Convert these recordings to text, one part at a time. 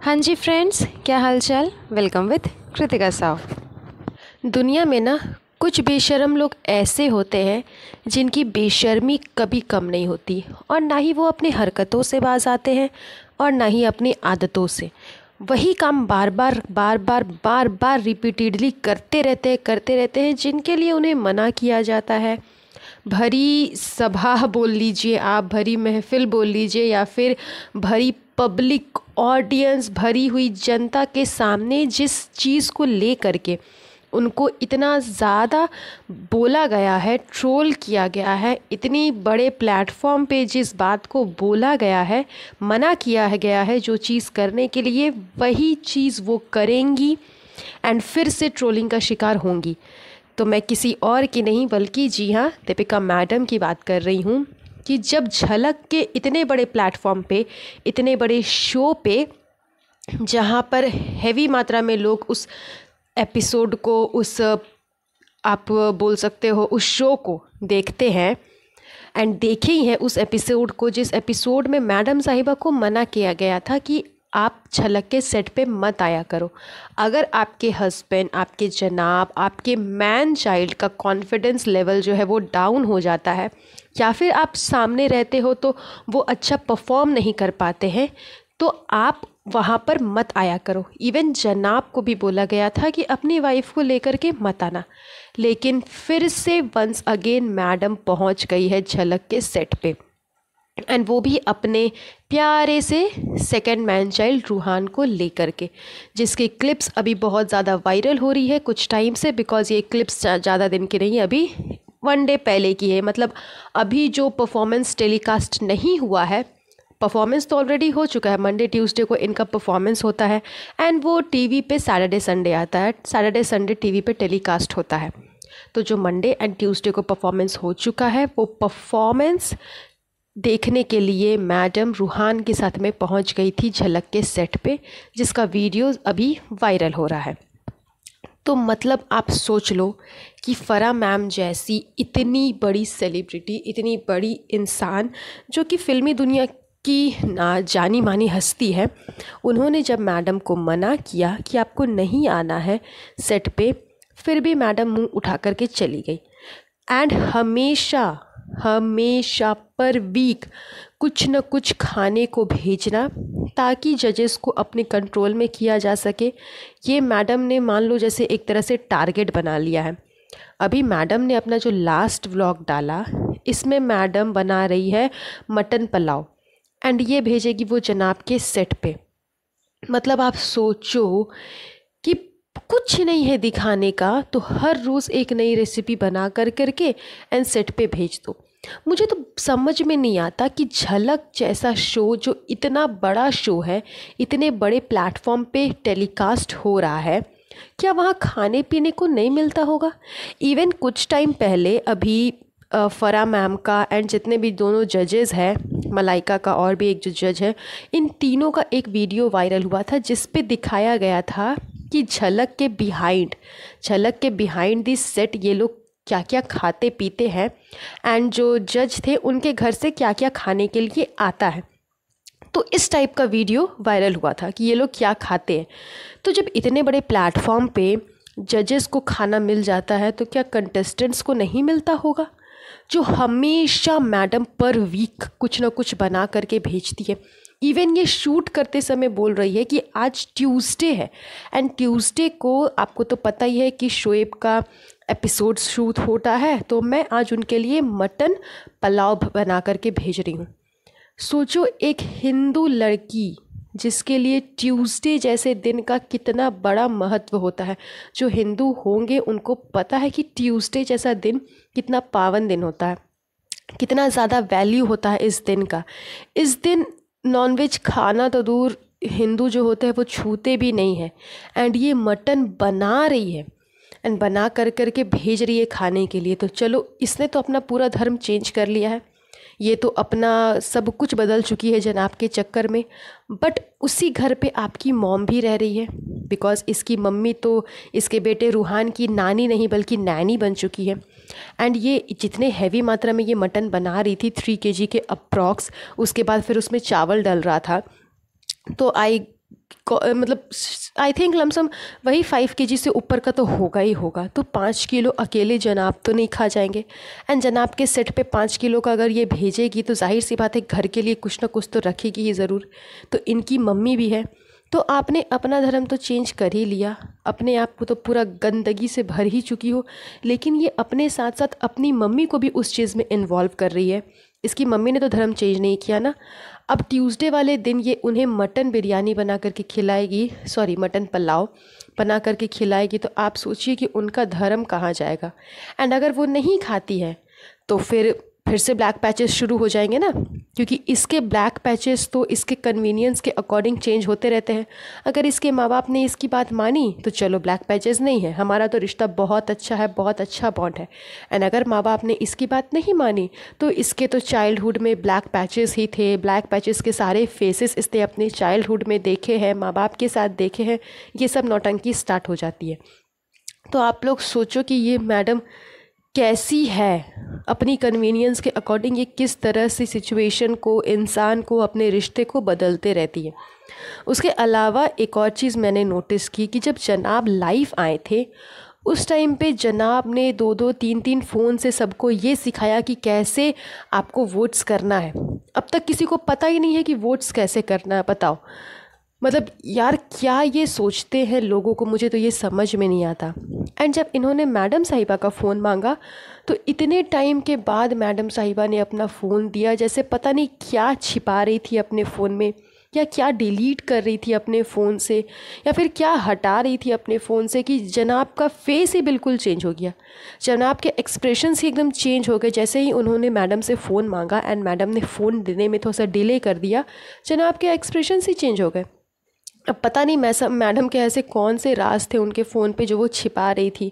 हाँ जी फ्रेंड्स, क्या हाल चाल। Welcome with Kritika Sao. दुनिया में ना कुछ बेशर्म लोग ऐसे होते हैं जिनकी बेशर्मी कभी कम नहीं होती, और ना ही वो अपनी हरकतों से बाज आते हैं और ना ही अपनी आदतों से। वही काम बार बार रिपीटेडली करते रहते हैं जिनके लिए उन्हें मना किया जाता है। भरी सभा बोल लीजिए आप, भरी महफिल बोल लीजिए, या फिर भरी पब्लिक ऑडियंस, भरी हुई जनता के सामने जिस चीज़ को ले करके उनको इतना ज़्यादा बोला गया है, ट्रोल किया गया है, इतनी बड़े प्लेटफॉर्म पे जिस बात को बोला गया है, मना किया गया है जो चीज़ करने के लिए, वही चीज़ वो करेंगी एंड फिर से ट्रोलिंग का शिकार होंगी। तो मैं किसी और की नहीं बल्कि जी हाँ, दीपिका मैडम की बात कर रही हूँ कि जब झलक के इतने बड़े प्लेटफॉर्म पे, इतने बड़े शो पे, जहाँ पर हेवी मात्रा में लोग उस एपिसोड को, उस आप बोल सकते हो उस शो को देखते हैं एंड देखे ही हैं उस एपिसोड को, जिस एपिसोड में मैडम साहिबा को मना किया गया था कि आप झलक के सेट पे मत आया करो। अगर आपके हस्बैंड, आपके जनाब, आपके मैन चाइल्ड का कॉन्फिडेंस लेवल जो है वो डाउन हो जाता है, या फिर आप सामने रहते हो तो वो अच्छा परफॉर्म नहीं कर पाते हैं, तो आप वहाँ पर मत आया करो। इवन जनाब को भी बोला गया था कि अपनी वाइफ को लेकर के मत आना, लेकिन फिर से वंस अगेन मैडम पहुँच गई है झलक के सेट पे, एंड वो भी अपने प्यारे से सेकंड मैन चाइल्ड रूहान को लेकर के, जिसकी क्लिप्स अभी बहुत ज़्यादा वायरल हो रही है कुछ टाइम से। बिकॉज़ ये क्लिप्स ज़्यादा दिन की नहीं, अभी 1 डे पहले की है। मतलब अभी जो परफॉर्मेंस टेलीकास्ट नहीं हुआ है, परफॉर्मेंस तो ऑलरेडी हो चुका है। मंडे ट्यूसडे को इनका परफॉर्मेंस होता है एंड वो टीवी पे सैटरडे संडे आता है, सैटरडे संडे टीवी पे टेलीकास्ट होता है। तो जो मंडे एंड ट्यूसडे को परफॉर्मेंस हो चुका है, वो परफॉर्मेंस देखने के लिए मैडम रूहान के साथ में पहुंच गई थी झलक के सेट पे, जिसका वीडियो अभी वायरल हो रहा है। तो मतलब आप सोच लो कि फ़रा मैम जैसी इतनी बड़ी सेलिब्रिटी, इतनी बड़ी इंसान, जो कि फ़िल्मी दुनिया की ना जानी मानी हस्ती है, उन्होंने जब मैडम को मना किया कि आपको नहीं आना है सेट पे, फिर भी मैडम मुंह उठा करके चली गई। एंड हमेशा पर वीक कुछ न कुछ खाने को भेजना, ताकि जजेस को अपने कंट्रोल में किया जा सके। ये मैडम ने मान लो जैसे एक तरह से टारगेट बना लिया है। अभी मैडम ने अपना जो लास्ट व्लॉग डाला, इसमें मैडम बना रही है मटन पुलाव एंड ये भेजेगी वो जनाब के सेट पे। मतलब आप सोचो कि कुछ नहीं है दिखाने का, तो हर रोज़ एक नई रेसिपी बना करके एंड सेट पे भेज दो। मुझे तो समझ में नहीं आता कि झलक जैसा शो, जो इतना बड़ा शो है, इतने बड़े प्लेटफॉर्म पे टेलीकास्ट हो रहा है, क्या वहाँ खाने पीने को नहीं मिलता होगा। इवन कुछ टाइम पहले अभी फ़रा मैम का एंड जितने भी दोनों जजेस हैं, मलाइका का और भी एक जो जज है, इन तीनों का एक वीडियो वायरल हुआ था जिस पे दिखाया गया था कि झलक के बिहाइंड दिस सेट ये लोग क्या क्या खाते पीते हैं, एंड जो जज थे उनके घर से क्या क्या खाने के लिए आता है। तो इस टाइप का वीडियो वायरल हुआ था कि ये लोग क्या खाते हैं। तो जब इतने बड़े प्लेटफॉर्म पे जजेस को खाना मिल जाता है, तो क्या कंटेस्टेंट्स को नहीं मिलता होगा, जो हमेशा मैडम पर वीक कुछ ना कुछ बना करके भेजती है। इवन ये शूट करते समय बोल रही है कि आज ट्यूसडे है, एंड ट्यूसडे को आपको तो पता ही है कि शोएब का एपिसोड शूट होता है, तो मैं आज उनके लिए मटन पुलाव बना करके भेज रही हूँ। सोचो, एक हिंदू लड़की जिसके लिए ट्यूसडे जैसे दिन का कितना बड़ा महत्व होता है। जो हिंदू होंगे उनको पता है कि ट्यूसडे जैसा दिन कितना पावन दिन होता है, कितना ज़्यादा वैल्यू होता है इस दिन का। इस दिन नॉनवेज खाना तो दूर, हिंदू जो होते हैं वो छूते भी नहीं है। एंड ये मटन बना रही है एंड बना करके भेज रही है खाने के लिए। तो चलो, इसने तो अपना पूरा धर्म चेंज कर लिया है, ये तो अपना सब कुछ बदल चुकी है जनाब के चक्कर में। बट उसी घर पे आपकी मॉम भी रह रही है, बिकॉज़ इसकी मम्मी तो इसके बेटे रूहान की नानी नहीं बल्कि नैनी बन चुकी है। एंड ये जितने हैवी मात्रा में ये मटन बना रही थी, 3 kg के अप्रॉक्स, उसके बाद फिर उसमें चावल डल रहा था, तो आई मतलब आई थिंक लमसम वही 5 kg से ऊपर का तो होगा ही होगा। तो 5 किलो अकेले जनाब तो नहीं खा जाएंगे। एंड जनाब के सेट पे 5 किलो का अगर ये भेजेगी तो जाहिर सी बात है घर के लिए कुछ ना कुछ तो रखेगी ही ज़रूर। तो इनकी मम्मी भी है, तो आपने अपना धर्म तो चेंज कर ही लिया, अपने आप को तो पूरा गंदगी से भर ही चुकी हो, लेकिन ये अपने साथ साथ अपनी मम्मी को भी उस चीज़ में इन्वॉल्व कर रही है। इसकी मम्मी ने तो धर्म चेंज नहीं किया ना। अब ट्यूसडे वाले दिन ये उन्हें मटन बिरयानी बना करके खिलाएगी, सॉरी मटन पुलाव बना करके खिलाएगी, तो आप सोचिए कि उनका धर्म कहाँ जाएगा। एंड अगर वो नहीं खाती है तो फिर से ब्लैक पैचेस शुरू हो जाएंगे ना, क्योंकि इसके ब्लैक पैचेस तो इसके कन्वीनियंस के अकॉर्डिंग चेंज होते रहते हैं। अगर इसके माँ बाप ने इसकी बात मानी तो चलो ब्लैक पैचेस नहीं है, हमारा तो रिश्ता बहुत अच्छा है, बहुत अच्छा बॉन्ड है। एंड अगर माँ बाप ने इसकी बात नहीं मानी तो इसके तो चाइल्डहुड में ब्लैक पैचेस ही थे। ब्लैक पैचेस के सारे फेसेस इसने अपने चाइल्डहुड में देखे हैं, माँ बाप के साथ देखे हैं। ये सब नौटंकी स्टार्ट हो जाती है। तो आप लोग सोचो कि ये मैडम कैसी है, अपनी कन्वीनियंस के अकॉर्डिंग ये किस तरह से सिचुएशन को, इंसान को, अपने रिश्ते को बदलते रहती है। उसके अलावा एक और चीज़ मैंने नोटिस की कि जब जनाब लाइव आए थे उस टाइम पे जनाब ने 2-2, 3-3 फ़ोन से सबको ये सिखाया कि कैसे आपको वोट्स करना है। अब तक किसी को पता ही नहीं है कि वोट्स कैसे करना है, बताओ। मतलब यार क्या ये सोचते हैं लोगों को, मुझे तो ये समझ में नहीं आता। एंड जब इन्होंने मैडम साहिबा का फ़ोन मांगा तो इतने टाइम के बाद मैडम साहिबा ने अपना फ़ोन दिया, जैसे पता नहीं क्या छिपा रही थी अपने फ़ोन में, या क्या डिलीट कर रही थी अपने फ़ोन से, या फिर क्या हटा रही थी अपने फ़ोन से, कि जनाब का फेस ही बिल्कुल चेंज हो गया। जनाब के एक्सप्रेशंस ही एकदम चेंज हो गए जैसे ही उन्होंने मैडम से फ़ोन मांगा। एंड मैडम ने फ़ोन देने में थोड़ा सा डिले कर दिया, जनाब के एक्सप्रेशंस ही चेंज हो गए। अब पता नहीं मैडम के ऐसे कौन से राज थे उनके फ़ोन पे जो वो छिपा रही थी,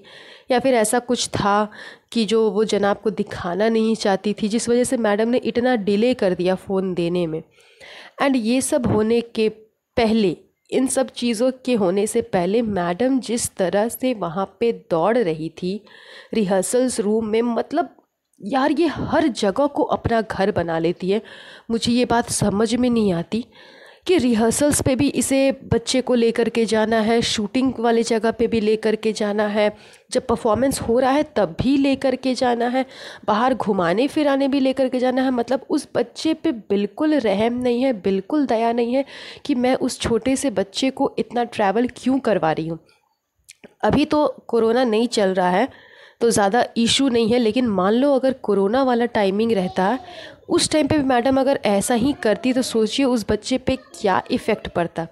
या फिर ऐसा कुछ था कि जो वो जनाब को दिखाना नहीं चाहती थी, जिस वजह से मैडम ने इतना डिले कर दिया फ़ोन देने में। एंड ये सब होने के पहले, इन सब चीज़ों के होने से पहले मैडम जिस तरह से वहाँ पे दौड़ रही थी रिहर्सल्स रूम में, मतलब यार ये हर जगह को अपना घर बना लेती है। मुझे ये बात समझ में नहीं आती कि रिहर्सल्स पे भी इसे बच्चे को लेकर के जाना है, शूटिंग वाले जगह पे भी लेकर के जाना है, जब परफॉर्मेंस हो रहा है तब भी लेकर के जाना है, बाहर घुमाने फिराने भी लेकर के जाना है। मतलब उस बच्चे पे बिल्कुल रहम नहीं है, बिल्कुल दया नहीं है कि मैं उस छोटे से बच्चे को इतना ट्रैवल क्यों करवा रही हूँ। अभी तो कोरोना नहीं चल रहा है तो ज़्यादा इशू नहीं है, लेकिन मान लो अगर कोरोना वाला टाइमिंग रहता है, उस टाइम पे भी मैडम अगर ऐसा ही करती तो सोचिए उस बच्चे पे क्या इफ़ेक्ट पड़ता।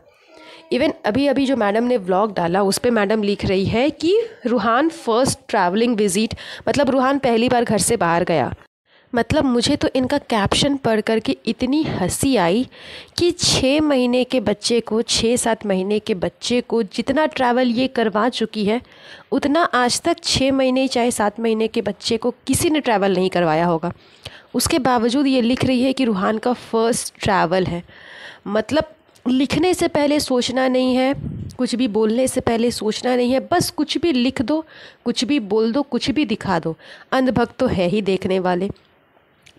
इवन अभी जो मैडम ने व्लॉग डाला उस पर मैडम लिख रही है कि रूहान फर्स्ट ट्रैवलिंग विजिट, मतलब रूहान पहली बार घर से बाहर गया। मतलब मुझे तो इनका कैप्शन पढ़ कर के इतनी हंसी आई कि 6 महीने के बच्चे को, 6-7 महीने के बच्चे को जितना ट्रैवल ये करवा चुकी है उतना आज तक 6 महीने चाहे 7 महीने के बच्चे को किसी ने ट्रैवल नहीं करवाया होगा। उसके बावजूद ये लिख रही है कि रूहान का फर्स्ट ट्रैवल है। मतलब लिखने से पहले सोचना नहीं है, कुछ भी बोलने से पहले सोचना नहीं है, बस कुछ भी लिख दो, कुछ भी बोल दो, कुछ भी दिखा दो। अंधभक्त तो है ही देखने वाले।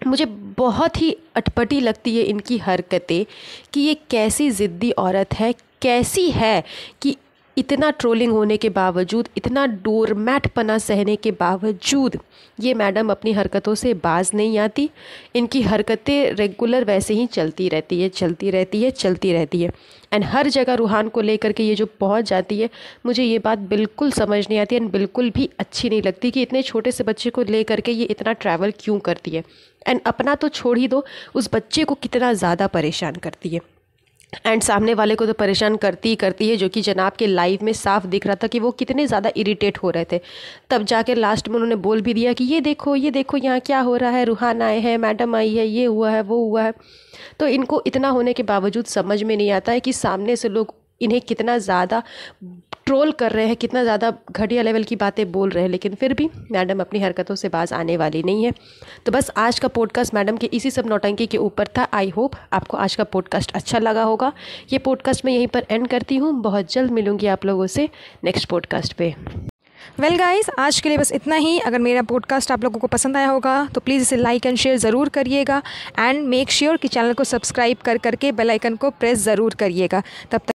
मुझे बहुत ही अटपटी लगती है इनकी हरकतें कि ये कैसी ज़िद्दी औरत है, कैसी है कि इतना ट्रोलिंग होने के बावजूद, इतना डोरमैटपना सहने के बावजूद ये मैडम अपनी हरकतों से बाज नहीं आती। इनकी हरकतें रेगुलर वैसे ही चलती रहती है। एंड हर जगह रूहान को लेकर के ये जो पहुंच जाती है, मुझे ये बात बिल्कुल समझ नहीं आती एंड बिल्कुल भी अच्छी नहीं लगती कि इतने छोटे से बच्चे को लेकर के ये इतना ट्रैवल क्यों करती है। एंड अपना तो छोड़ ही दो, उस बच्चे को कितना ज़्यादा परेशान करती है। एंड सामने वाले को तो परेशान करती है, जो कि जनाब के लाइव में साफ दिख रहा था कि वो कितने ज़्यादा इरिटेट हो रहे थे। तब जाके लास्ट में उन्होंने बोल भी दिया कि ये देखो यहाँ क्या हो रहा है, रूहान आए हैं, मैडम आई है, ये हुआ है, वो हुआ है। तो इनको इतना होने के बावजूद समझ में नहीं आता है कि सामने से लोग इन्हें कितना ज़्यादा ट्रोल कर रहे हैं, कितना ज़्यादा घटिया लेवल की बातें बोल रहे हैं, लेकिन फिर भी मैडम अपनी हरकतों से बाज आने वाली नहीं है। तो बस आज का पॉडकास्ट मैडम के इसी सब नौटंकी के ऊपर था। आई होप आपको आज का पॉडकास्ट अच्छा लगा होगा। ये पॉडकास्ट मैं यहीं पर एंड करती हूँ। बहुत जल्द मिलूँगी आप लोगों से नेक्स्ट पॉडकास्ट पे। वेल गाइस, आज के लिए बस इतना ही। अगर मेरा पॉडकास्ट आप लोगों को पसंद आया होगा तो प्लीज़ इसे लाइक एंड शेयर ज़रूर करिएगा एंड मेक श्योर कि चैनल को सब्सक्राइब करके बेल आइकन को प्रेस ज़रूर करिएगा। तब तक